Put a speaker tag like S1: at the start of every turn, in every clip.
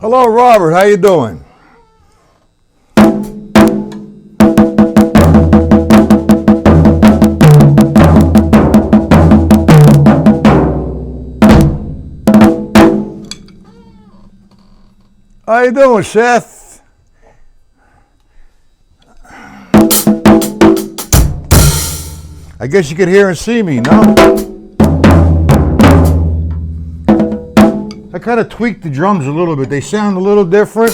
S1: Hello, Robert. How you doing? How you doing, Seth? I guess you could hear and see me, no? I kind of tweaked the drums a little bit. They sound a little different.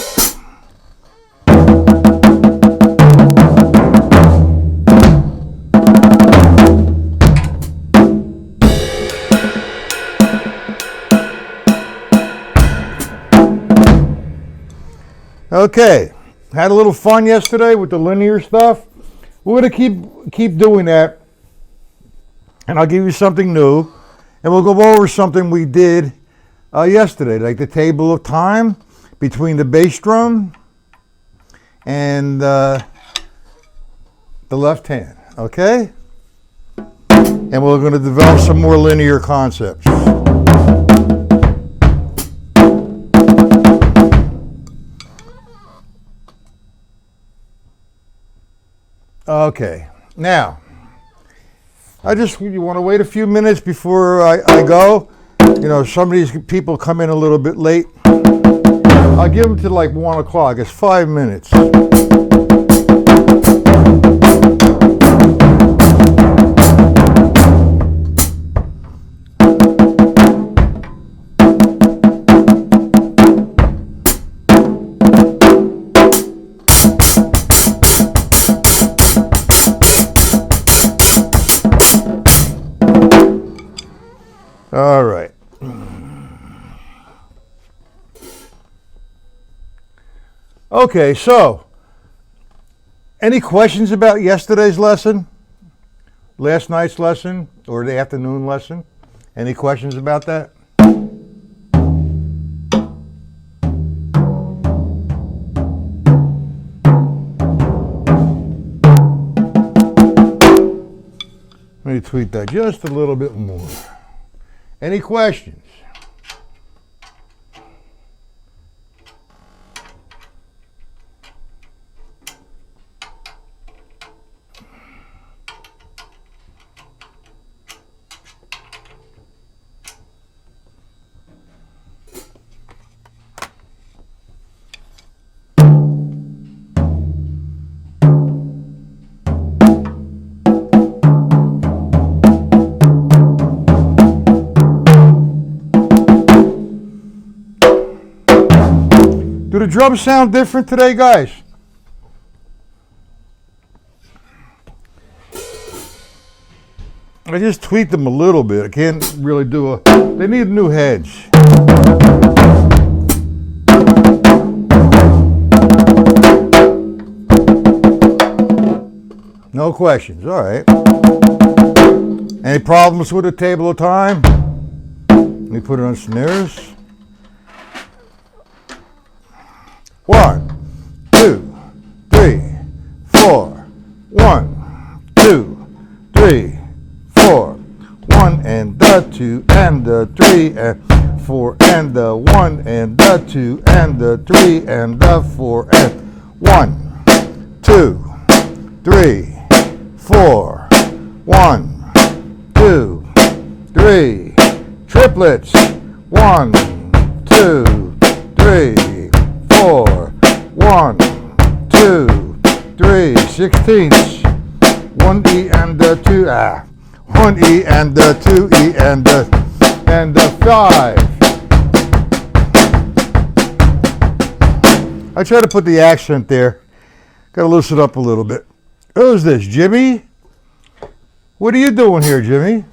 S1: Okay, had a little fun yesterday with the linear stuff. We're gonna keep doing that, and I'll give you something new, and we'll go over something we did yesterday, like the table of time between the bass drum and the left hand. Okay, and we're going to develop some more linear concepts. Okay, now, you want to wait a few minutes before I go. You know, some of these people come in a little bit late. I'll give them to like 1 o'clock. It's 5 minutes. All right. Okay, so any questions about yesterday's lesson, last night's lesson, or the afternoon lesson? Any questions about that? Let me tweak that just a little bit more. Any questions? Do the drums sound different today, guys? I just tweaked them a little bit. I can't really they need new heads. No questions, all right. Any problems with the table of time? Let me put it on snares. 1, 2, 3, 4. 1, 2, 3, 4. 1 and the 2 and the 3 and 4 and the 1 and the 2 and the 3 and the 4 and 1, 2, 3, 4. 1, 2, 3. Triplets. 1, 2, 3, 4. 1, 2, 3. 16ths. 1 E and the 2 1 E and the 2 E and the 5. I try to put the accent there. Got to loosen up a little bit. Who's this, Jimmy? What are you doing here, Jimmy?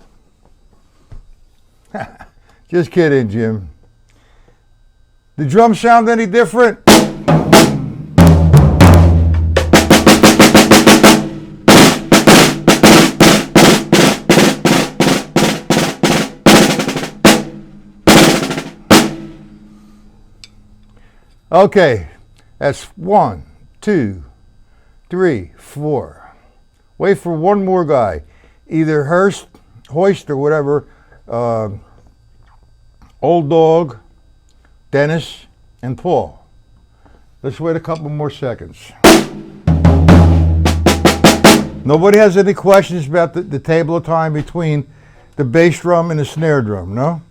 S1: Just kidding, Jim. The drums sound any different? Okay, that's 1, 2, 3, 4. Wait for one more guy. Either Hoist or whatever, Old Dog, Dennis, and pull. Let's wait a couple more seconds. Nobody has any questions about the table of time between the bass drum and the snare drum, no?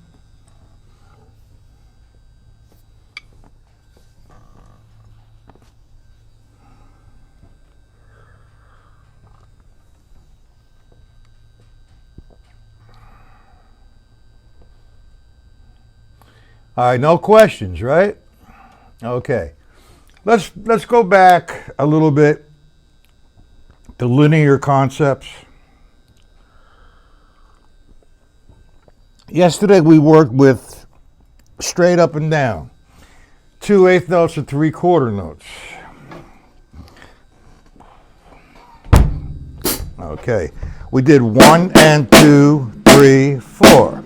S1: All right, no questions, right? Okay. Let's go back a little bit to linear concepts. Yesterday we worked with straight up and down, 2/8 notes and 3/4 notes. Okay, we did 1 and 2, 3, 4.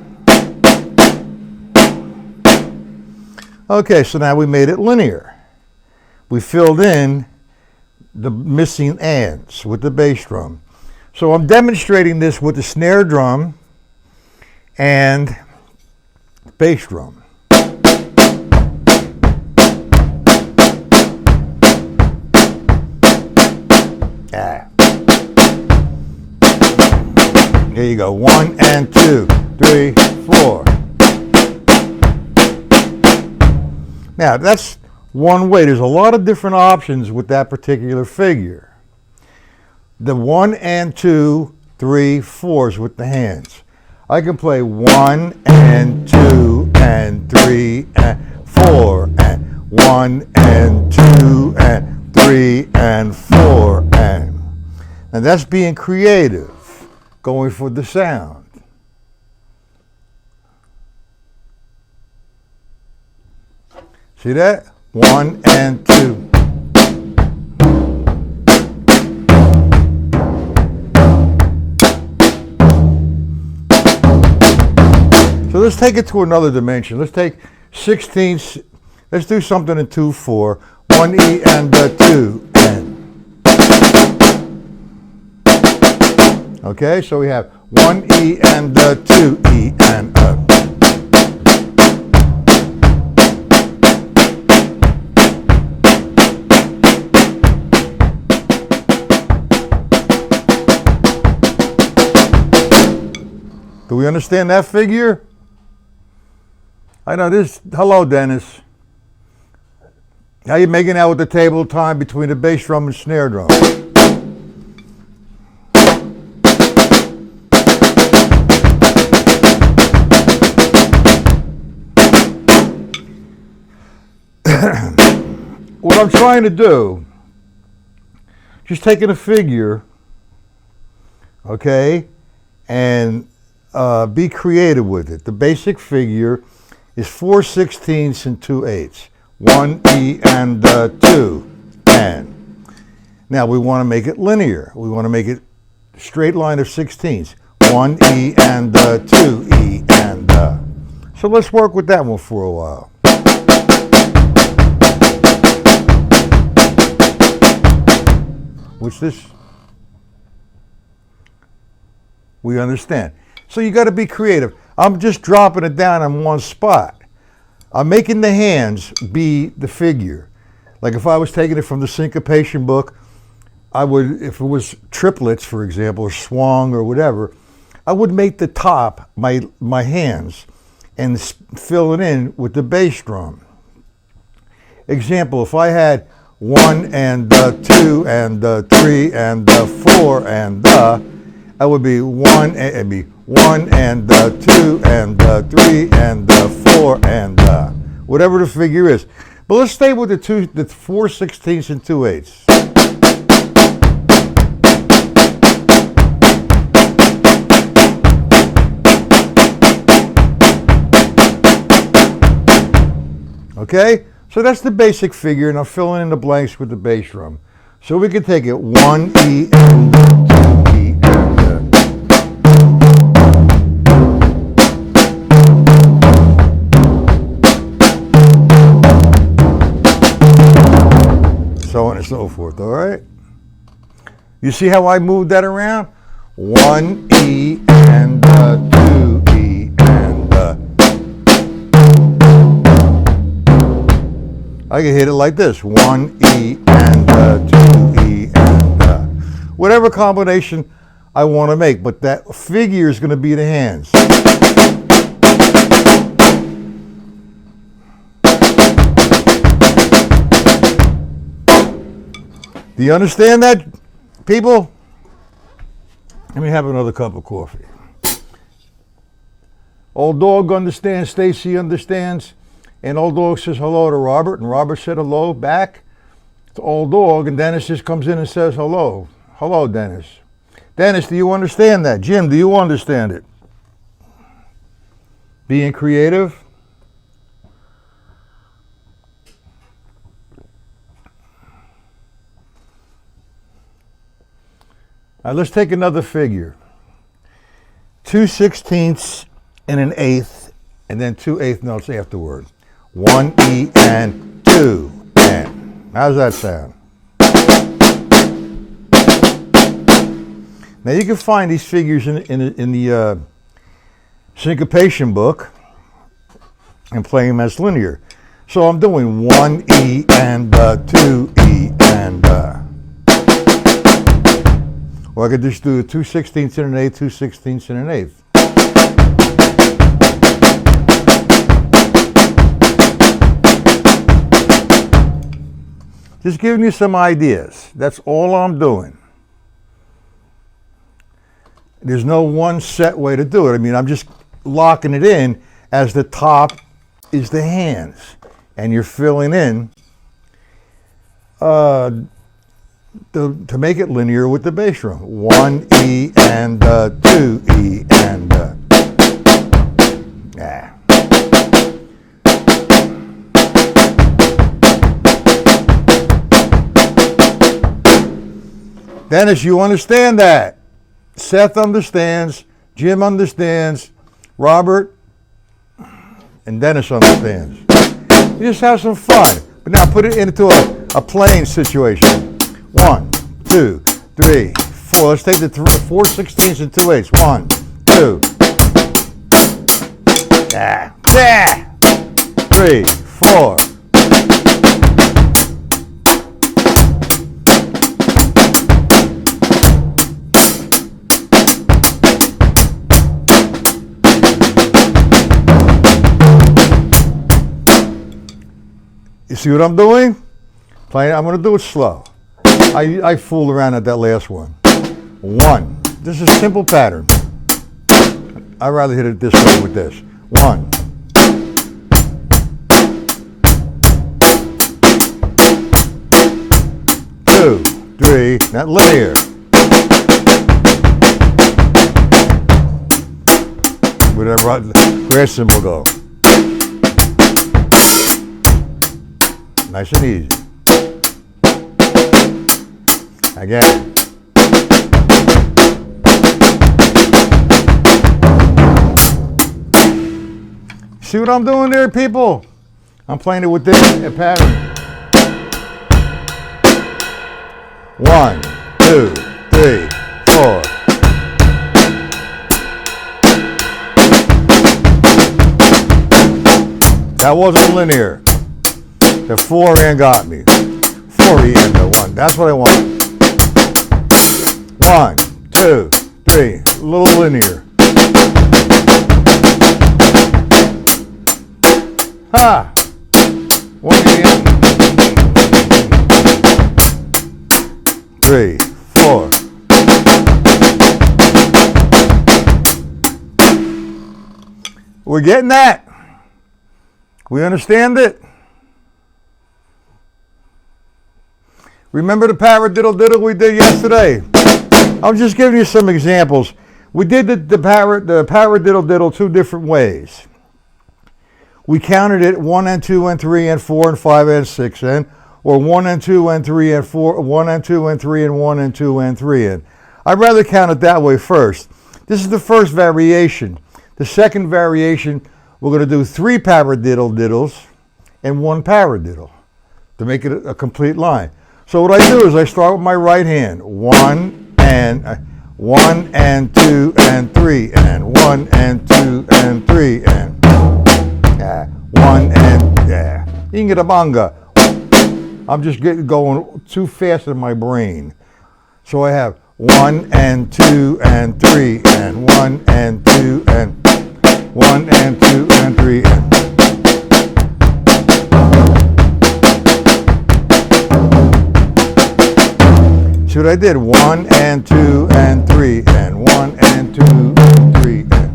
S1: Okay, so now we made it linear. We filled in the missing ands with the bass drum. So I'm demonstrating this with the snare drum and bass drum. There you go. 1 and 2, 3, 4. Now that's one way. There's a lot of different options with that particular figure. The 1 and 2, 3, 4s with the hands. I can play 1 and 2 and 3 and 4 and 1 and 2 and 3 and 4 and that's being creative, going for the sound. See that? 1 and 2. So let's take it to another dimension. Let's take 16ths. Let's do something in 2/4. 1 E and 2 N. Okay, so we have 1 E and 2 E and Do we understand that figure? I know this. Hello, Dennis. How you making out with the table time between the bass drum and snare drum? What I'm trying to do, just taking a figure, okay, and be creative with it. The basic figure is 4/16 and 2/8. 1 E and 2 N. Now we want to make it linear. We want to make it a straight line of 16ths. 1 E and 2 E and So let's work with that one for a while. Which this we understand. So you got to be creative. I'm just dropping it down in one spot. I'm making the hands be the figure. Like if I was taking it from the syncopation book, I would, if it was triplets, for example, or swung or whatever, I would make the top my hands and fill it in with the bass drum. Example, if I had 1 and 2 and 3 and 4 and I would be 1 and it'd be 1 and 2 and 3 and 4 and whatever the figure is. But let's stay with the 4/16 and 2/8. Okay, so that's the basic figure, and I'm filling in the blanks with the bass drum. So we can take it 1 E and 2 E and so on and so forth, all right? You see how I moved that around? 1 E and 2 E and I can hit it like this: 1 E and 2 E and whatever combination I want to make. But that figure is going to be the hands. Do you understand that, people? Let me have another cup of coffee. Old dog understands, Stacy understands, and old dog says hello to Robert, and Robert said hello back to old dog, and Dennis just comes in and says hello. Hello, Dennis. Dennis, do you understand that? Jim, do you understand it? Being creative. All right, let's take another figure. 2/16 and an eighth, and then 2 eighth notes afterward. 1 E and 2 N. How's that sound? Now you can find these figures in the syncopation book and play them as linear. So I'm doing 1 E and 2 E and or I could just do 2/16 and an eighth, 2/16 and an eighth. Just giving you some ideas. That's all I'm doing. There's no one set way to do it. I mean, I'm just locking it in as the top is the hands. And you're filling in to make it linear with the bass drum. 1 E and 2 E and yeah. Dennis, you understand that? Seth understands, Jim understands, Robert and Dennis understands. You just have some fun. But now put it into a playing situation. 1, 2, 3, 4. Let's take the 4/16 and 2 eighths. 1, 2. 3, 4. You see what I'm doing? I'm going to do it slow. I fooled around at that last one. 1. This is a simple pattern. I'd rather hit it this way with this. 1. 2, 3. Not linear. Where that grass symbol go? Nice and easy. Again. See what I'm doing there, people? I'm playing it with this pattern. 1, 2, 3, 4. That wasn't linear. The 4 and got me. 4 E and the 1. That's what I want. 1, 2, 3. A little linear. Ha! 1 E and 3, 4. We're getting that. We understand it. Remember the paradiddle we did yesterday? I'm just giving you some examples. We did the paradiddle 2 different ways. We counted it 1 and 2 and 3 and 4 and 5 and 6 and, or 1 and 2 and 3 and 4, 1 and 2 and 3 and 1 and 2 and 3 and. I'd rather count it that way first. This is the first variation. The second variation, we're going to do 3 paradiddles and 1 paradiddle to make it a complete line. So what I do is I start with my right hand. 1 and 2 and 3 and 1 and 2 and 3 and 1 and Ingedabanga. I'm just going too fast in my brain. So I have 1 and 2 and 3 and 1 and 2 and 1 and 2 and 3 and. See what I did? 1 and 2 and 3 and 1 and 2 and 3 and.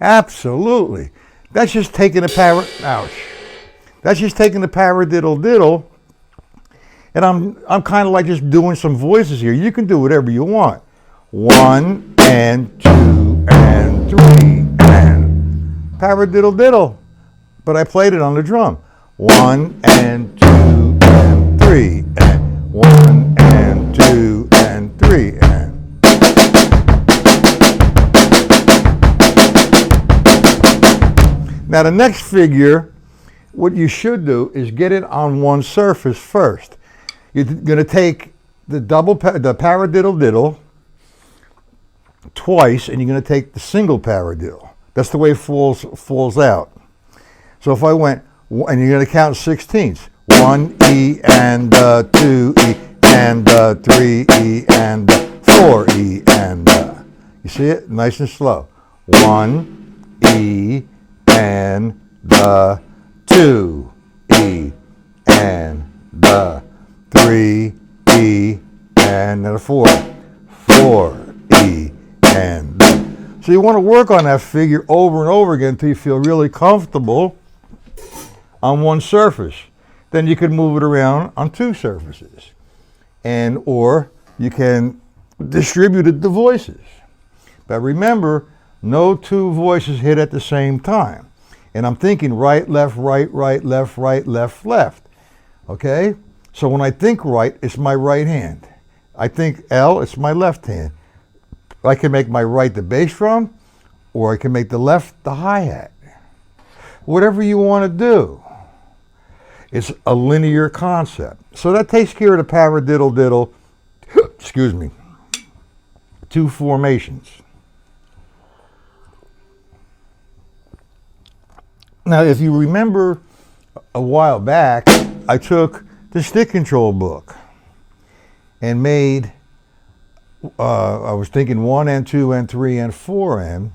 S1: Absolutely. That's just taking a That's just taking the paradiddle diddle, and I'm kind of like just doing some voices here. You can do whatever you want. 1 and 2 and 3 and paradiddle diddle, but I played it on the drum. 1 and 2 and 3 and 1 and 2 and 3 and. Now the next figure, what you should do is get it on one surface first. You're going to take the the paradiddle diddle twice, and you're going to take the single paradiddle. That's the way it falls out. So if I went, and you're going to count 16ths. 1 E and 2 E and 3 E and 4 E and. You see it? Nice and slow. 1 E and 2 E and 3 E and then a 4 E and. So you want to work on that figure over and over again until you feel really comfortable on one surface. Then you can move it around on two surfaces, and or you can distribute it to voices. But remember, no two voices hit at the same time. And I'm thinking right, left, left, left. Okay? So when I think right, it's my right hand. I think L, it's my left hand. I can make my right the bass drum, or I can make the left the hi-hat. Whatever you want to do. It's a linear concept. So that takes care of the paradiddle diddle, excuse me, two formations. Now, if you remember a while back, I took the stick control book and made, I was thinking 1 and 2 and 3 and 4 and.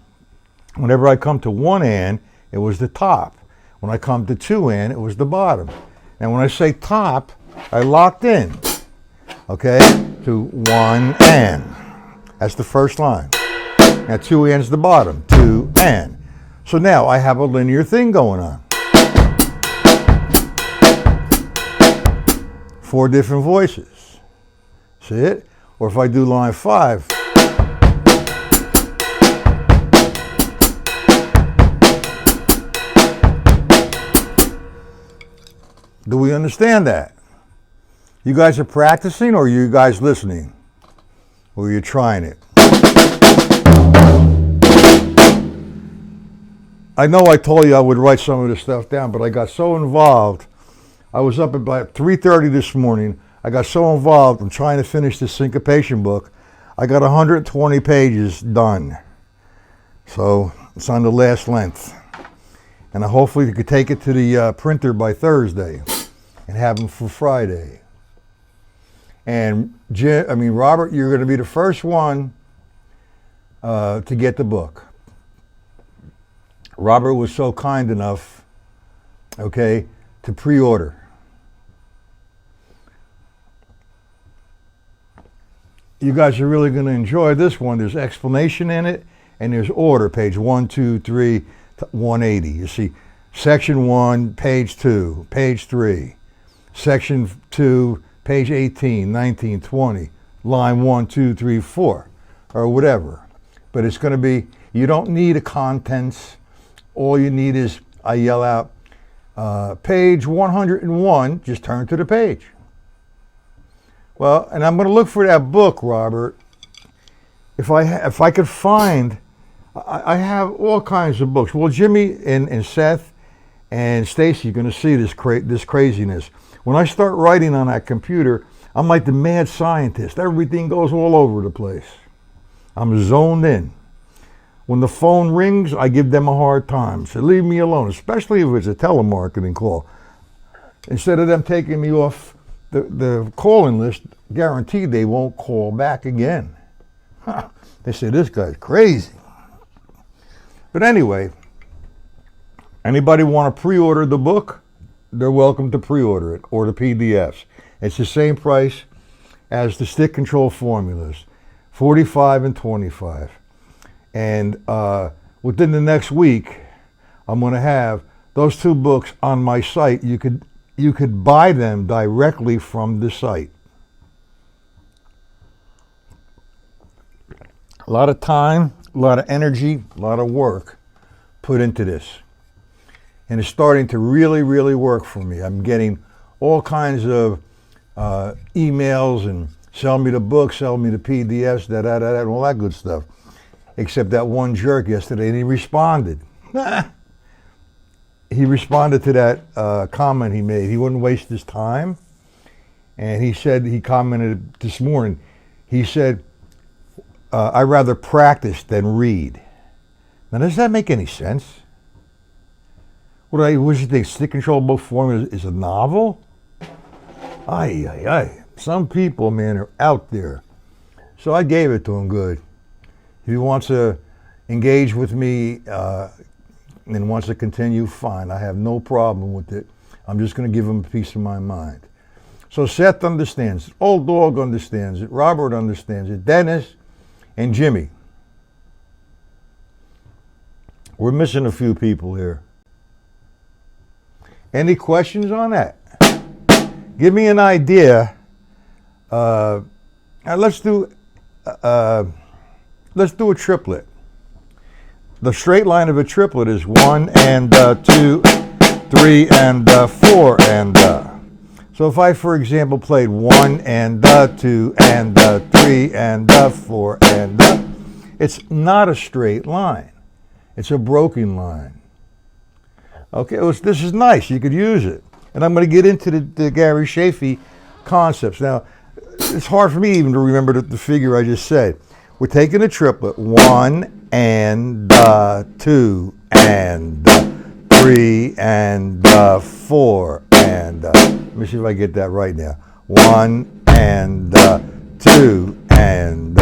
S1: Whenever I come to 1 and, it was the top. When I come to 2 and, it was the bottom. And when I say top, I locked in, okay, to 1 and. That's the first line. Now 2 and's the bottom, 2 and. So now I have a linear thing going on. 4 different voices. See it? Or if I do line 5. Do we understand that? You guys are practicing, or are you guys listening? Or are you trying it? I know I told you I would write some of this stuff down, but I got so involved. I was up at about 3:30 this morning. I got so involved in trying to finish this syncopation book. I got 120 pages done. So it's on the last length. And hopefully you could take it to the printer by Thursday and have them for Friday. And Robert, you're going to be the first one to get the book. Robert was so kind enough, okay, to pre-order. You guys are really going to enjoy this one. There's explanation in it, and there's order, page 1, 2, 3, 180. You see, section 1, page 2, page 3, section 2, page 18, 19, 20, line 1, 2, 3, 4, or whatever. But it's going to be, you don't need a contents. All you need is, I yell out, page 101, just turn to the page. Well, and I'm going to look for that book, Robert. If I could find, I have all kinds of books. Well, Jimmy and Seth and Stacy are going to see this craziness. When I start writing on that computer, I'm like the mad scientist. Everything goes all over the place. I'm zoned in. When the phone rings, I give them a hard time. So leave me alone, especially if it's a telemarketing call. Instead of them taking me off the calling list, guaranteed they won't call back again. They say, this guy's crazy. But anyway, anybody want to pre-order the book? They're welcome to pre-order it, or the PDFs. It's the same price as the stick control formulas, $45 and $25. And within the next week, I'm going to have those two books on my site. You could buy them directly from the site. A lot of time, a lot of energy, a lot of work put into this. And it's starting to really, really work for me. I'm getting all kinds of emails and sell me the book, sell me the PDFs, and all that good stuff. Except that one jerk yesterday, and he responded. He responded to that comment he made. He wouldn't waste his time. And he commented this morning, he said, I'd rather practice than read. Now, does that make any sense? What do you think, Stick Control Book Formula is a novel? Ay. Some people, man, are out there. So I gave it to him good. If he wants to engage with me and wants to continue, fine. I have no problem with it. I'm just going to give him a piece of my mind. So Seth understands it. Old Dog understands it. Robert understands it. Dennis and Jimmy. We're missing a few people here. Any questions on that? Give me an idea. Let's do a triplet. The straight line of a triplet is 1 and 2, 3 and 4 and. So if I, for example, played 1 and 2 and 3 and 4 and it's not a straight line. It's a broken line. Okay, this is nice. You could use it. And I'm going to get into the Gary Shafee concepts. Now, it's hard for me even to remember the figure I just said. We're taking a triplet, 1 and 2 and 3 and 4 and let me see if I get that right now. 1 and 2 and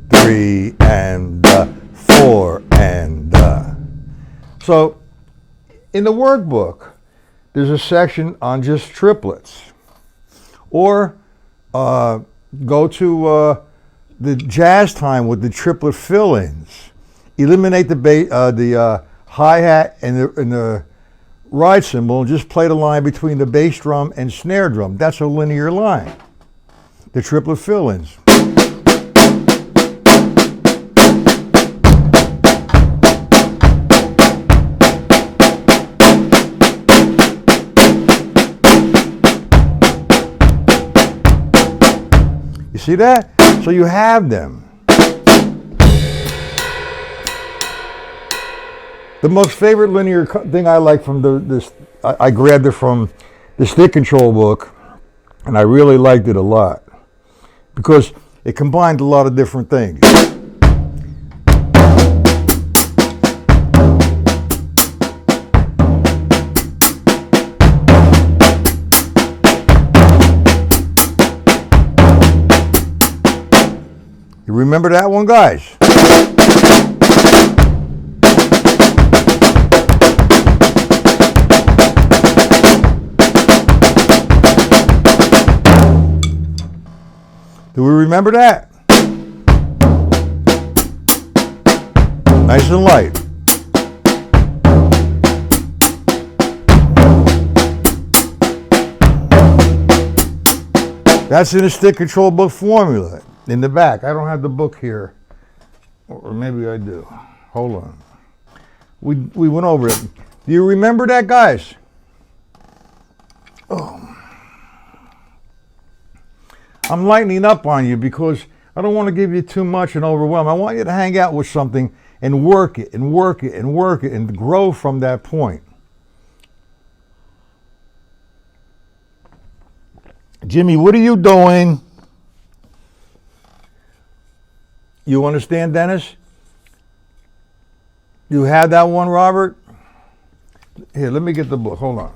S1: 3 and 4 and so in the workbook there's a section on just triplets, or go to the jazz time with the triplet fill-ins. Eliminate the hi-hat and the ride cymbal and just play the line between the bass drum and snare drum. That's a linear line. The triplet fill-ins. You see that? So you have them. The most favorite linear thing I like from I grabbed it from the Stick Control book, and I really liked it a lot because it combined a lot of different things. You remember that one, guys? Do we remember that? Nice and light. That's in the Stick Control book formula in the back. I don't have the book here, or maybe I do. Hold on. We went over it. Do you remember that, guys? Oh. I'm lightening up on you because I don't want to give you too much and overwhelm. I want you to hang out with something and work it and work it and work it and grow from that point. Jimmy, what are you doing? You understand, Dennis? You have that one, Robert? Here, let me get the book. Hold on.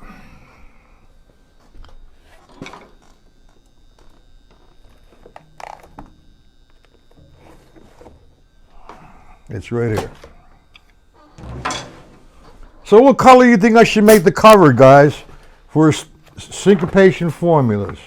S1: It's right here. So what color do you think I should make the cover, guys, for syncopation formulas?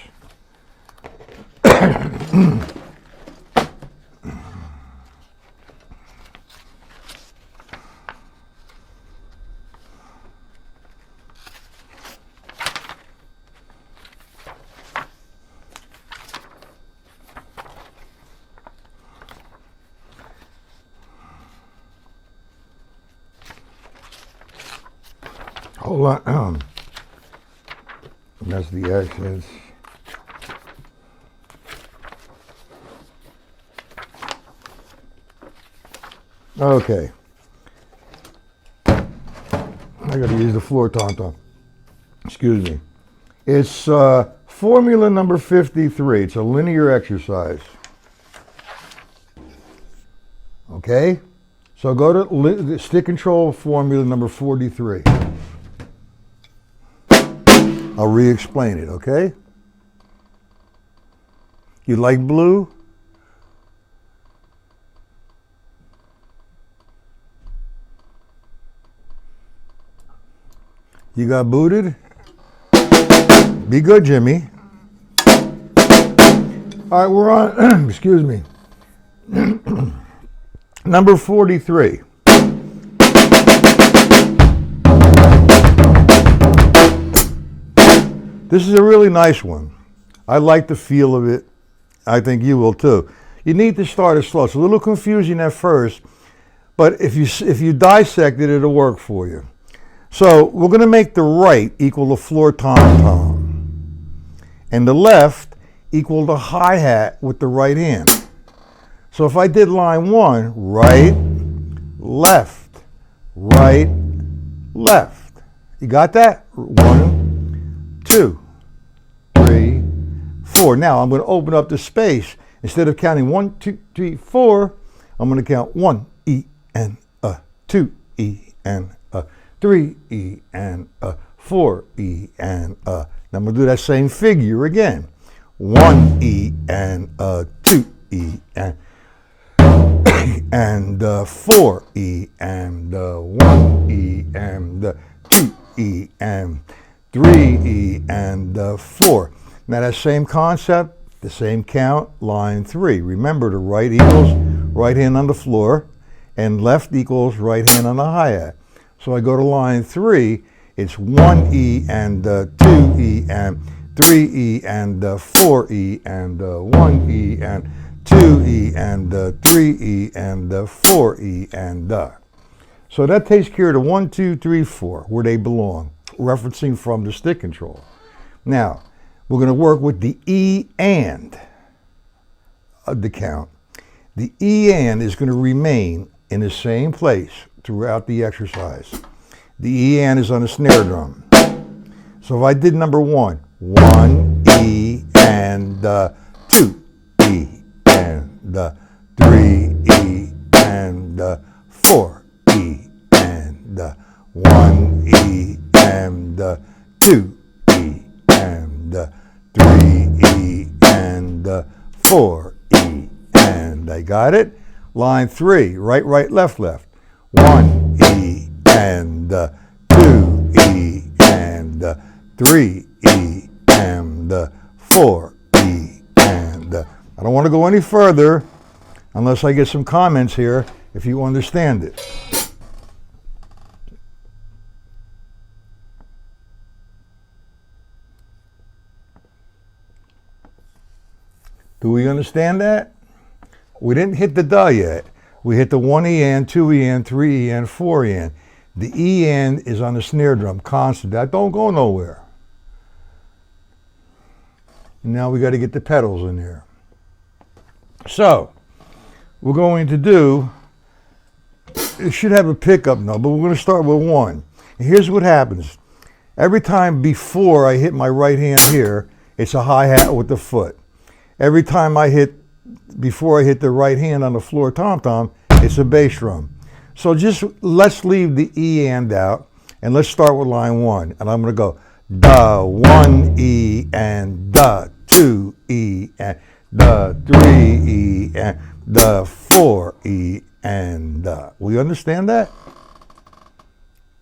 S1: Hold on. That's the accents. Okay. I got to use the floor tauntaun. Excuse me. It's formula number 53. It's a linear exercise. Okay? So go to stick control formula number 43. I'll re-explain it, okay? You like blue? You got booted? Be good, Jimmy. All right, we're on, excuse me. Number 43. This is a really nice one. I like the feel of it. I think you will too. You need to start it slow. It's a little confusing at first, but if you dissect it, it'll work for you. So we're going to make the right equal the floor tom-tom, and the left equal the hi-hat with the right hand. So if I did line 1, right, left, right, left. You got that? 1, 2, 3, 4. Now I'm going to open up the space. Instead of counting 1, 2, 3, 4, I'm going to count 1 E and 2 E and 3 E and 4 E and Now I'm going to do that same figure again. 1 E and 2 E and 4 E and 1 E and 2 E and 3 E and 4. Now that same concept, the same count, line 3. Remember, the right equals right hand on the floor and left equals right hand on the hi-hat. So I go to line 3, it's 1 E and 2 E and 3 E and 4 E and 1 E and 2 E and 3 E and 4 E and So that takes care of the 1, 2, 3, 4, where they belong, referencing from the stick control. Now, we're going to work with the E and of the count. The E and is going to remain in the same place throughout the exercise. The E and is on the snare drum. So if I did number 1, 1 E and 2 E and 3 E and 4 E and 1 E and 2 E and 3 E and 4 E and I got it. Line 3, right, right, left, left. 1 E and 2 E and 3 E and 4 E and I don't want to go any further unless I get some comments here if you understand it. Do we understand that? We didn't hit the da yet. We hit the 1 E and, 2 E and, 3 E and, 4 E and. The E and is on the snare drum, constant. That don't go nowhere. Now we got to get the pedals in there. So, we're going to do, it should have a pickup note, but we're going to start with 1. And here's what happens. Every time before I hit my right hand here, it's a hi-hat with the foot. Every time I hit before I hit the right hand on the floor tom-tom, it's a bass drum. So just let's leave the E and out, and let's start with line 1. And I'm going to go da 1 E and da 2 E and da 3 E and da 4 E and da. We understand that?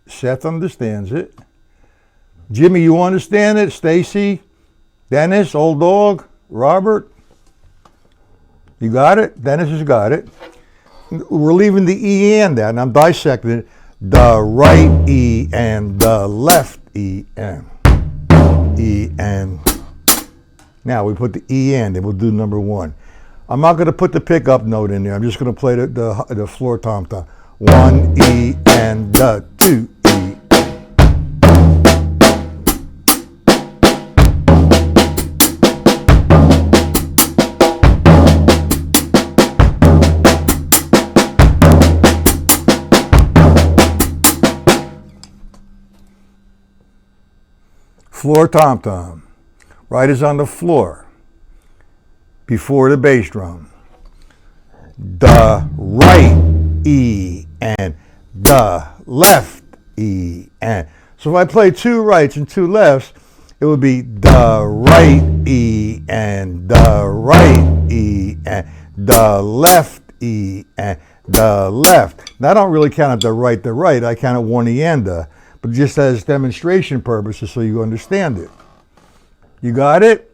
S1: Seth understands it. Jimmy, you understand it? Stacy, Dennis, old dog, Robert, you got it? Dennis has got it. We're leaving the E and out, and I'm dissecting it. The right E and the left E and. E and. Now we put the E and, and we'll do number 1. I'm not going to put the pickup note in there. I'm just going to play the floor tom-tom. 1 E and the 2 E. Floor tom-tom. Right is on the floor before the bass drum. The right E and the left E and. So if I play 2 rights and 2 lefts, it would be the right E and the right E and the left E and the left. Now I don't really count it the right. I count it 1 E and the. But just as demonstration purposes so you understand it. You got it?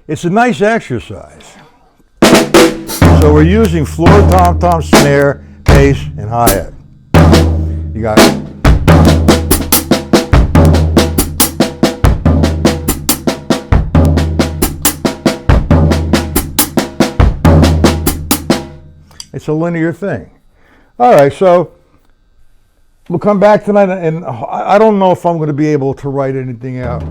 S1: It's a nice exercise. So we're using floor, tom-tom, snare, bass, and hi-hat. You got it? It's a linear thing. All right, so we'll come back tonight, and I don't know if I'm going to be able to write anything out.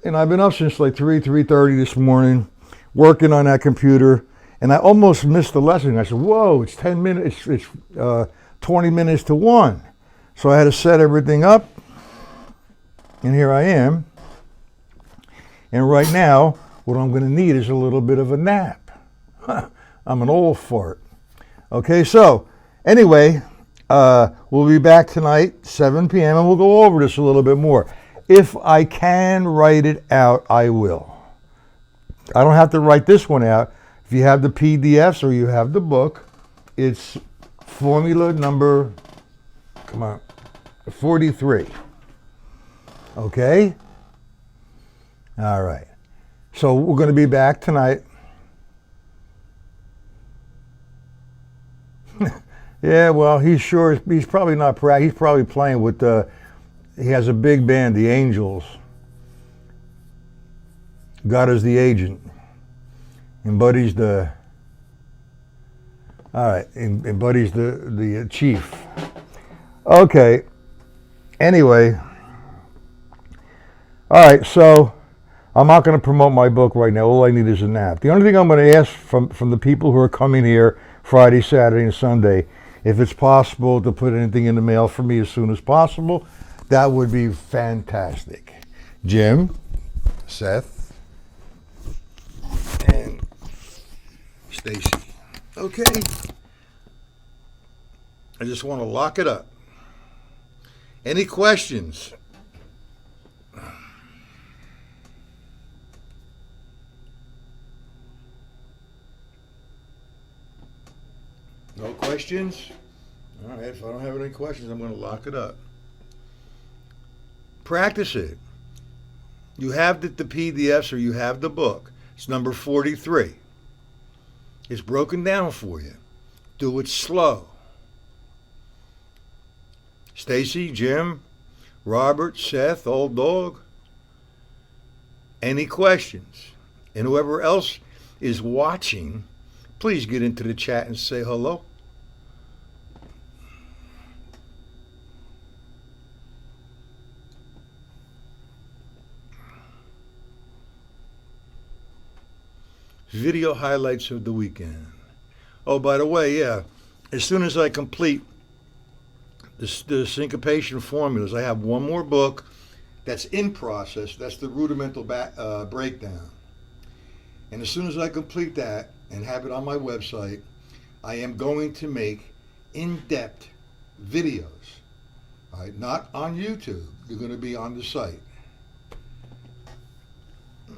S1: And I've been up since like 3:30 this morning, working on that computer, and I almost missed the lesson. I said, whoa, it's 10 minutes, it's 20 minutes to 1. So I had to set everything up, and here I am. And right now, what I'm going to need is a little bit of a nap. I'm an old fart. Okay, so anyway, we'll be back tonight, 7 p.m., and we'll go over this a little bit more. If I can write it out, I will. I don't have to write this one out. If you have the PDFs or you have the book, it's formula number, 43. Okay? All right. So we're going to be back tonight. Yeah, well, he's probably not practicing. He's probably playing with he has a big band, the Angels. God is the agent. And Buddy's all right, and Buddy's the chief. Okay, anyway. All right, so I'm not going to promote my book right now. All I need is a nap. The only thing I'm going to ask from the people who are coming here Friday, Saturday, and Sunday, if it's possible to put anything in the mail for me as soon as possible, that would be fantastic. Jim, Seth, and Stacy. Okay. I just want to lock it up. Any questions? No questions? All right, if I don't have any questions, I'm going to lock it up. Practice it. You have the PDFs or you have the book. It's number 43. It's broken down for you. Do it slow. Stacy, Jim, Robert, Seth, old dog. Any questions? And whoever else is watching, please get into the chat and say hello. Video highlights of the weekend. Oh, by the way, yeah, as soon as I complete the syncopation formulas, I have one more book that's in process. That's the rudimental breakdown. And as soon as I complete that and have it on my website, I am going to make in-depth videos. All right, not on YouTube. They're going to be on the site.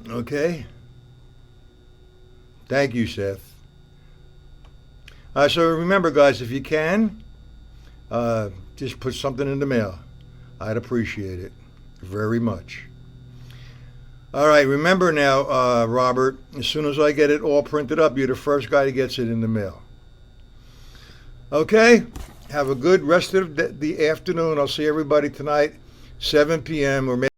S1: Okay? Thank you, Seth. So remember, guys, if you can, just put something in the mail. I'd appreciate it very much. All right, remember now, Robert, as soon as I get it all printed up, you're the first guy that gets it in the mail. Okay? Have a good rest of the afternoon. I'll see everybody tonight, 7 p.m. or maybe